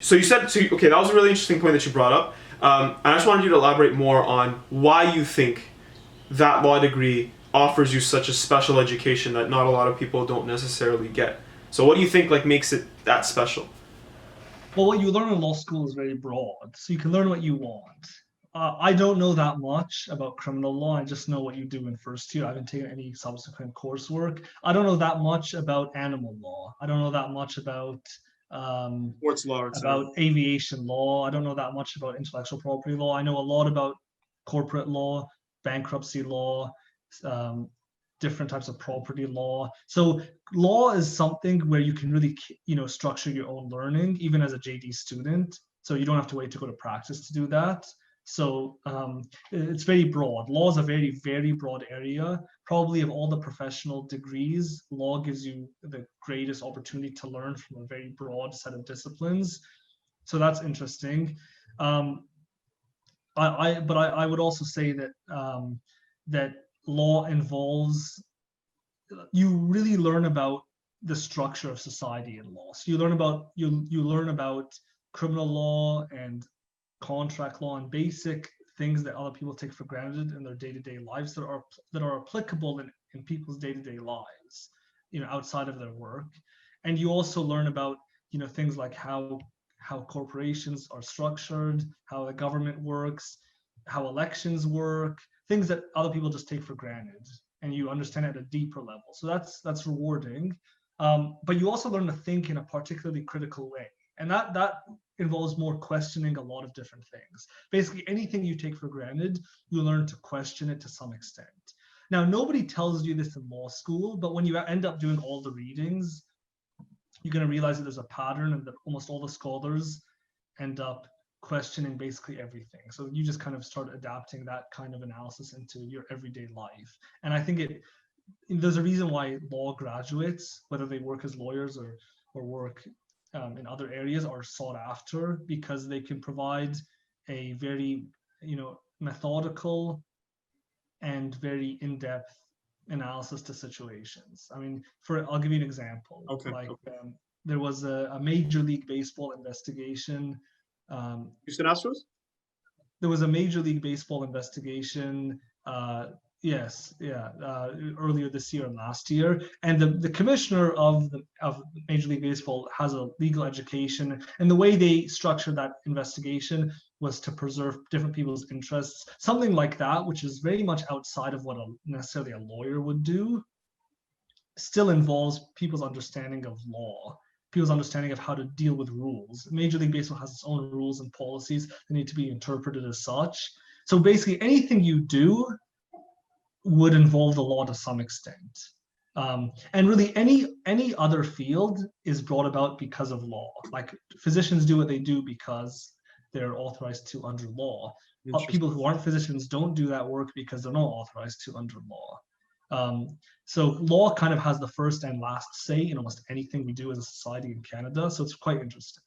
So you said, so okay, that was a really interesting point that you brought up. I just wanted you to elaborate more on why you think that law degree offers you such a special education that not a lot of people don't necessarily get. So what do you think like makes it that special? Well, what you learn in law school is very broad, so you can learn what you want. I don't know that much about criminal law. I just know what you do in first year. I haven't taken any subsequent coursework. I don't know that much about animal law. I don't know that much um, Sports law, etc. about aviation law. I don't know that much about intellectual property law. I know a lot about corporate law, bankruptcy law, um, different types of property law. So law is something where you can really, structure your own learning, even as a JD student. So you don't have to wait to go to practice to do that. So it's very broad. Law is a very, very broad area. Probably of all the professional degrees, law gives you the greatest opportunity to learn from a very broad set of disciplines. So that's interesting. Um, but I would also say that that law involves you really learn about the structure of society in law. So you learn about criminal law and contract law and basic things that other people take for granted in their day-to-day lives that are applicable in people's day-to-day lives, outside of their work. And you also learn about, things like how corporations are structured, how the government works, how elections work, things that other people just take for granted, and you understand at a deeper level. So that's rewarding. But you also learn to think in a particularly critical way, and that involves more questioning a lot of different things. Basically, anything you take for granted, you learn to question it to some extent. Now, nobody tells you this in law school, but when you end up doing all the readings, you're going to realize that there's a pattern and that almost all the scholars end up questioning basically everything. So you just kind of start adapting that kind of analysis into your everyday life. And I think there's a reason why law graduates, whether they work as lawyers or work in other areas, are sought after because they can provide a very methodical and very in-depth analysis to situations. I mean, I'll give you an example. Okay. Like Okay. there was a Major League Baseball investigation. Houston Astros? There was a Major League Baseball investigation. Yes, yeah, earlier this year and last year, and the commissioner of Major League Baseball has a legal education, and the way they structured that investigation was to preserve different people's interests, something like that, which is very much outside of what necessarily a lawyer would do, still involves people's understanding of law, people's understanding of how to deal with rules. Major League Baseball has its own rules and policies that need to be interpreted as such. So basically, anything you do would involve the law to some extent. And really, any other field is brought about because of law. Like physicians do what they do because they're authorized to under law. People who aren't physicians don't do that work because they're not authorized to under law. So law kind of has the first and last say in almost anything we do as a society in Canada. So it's quite interesting.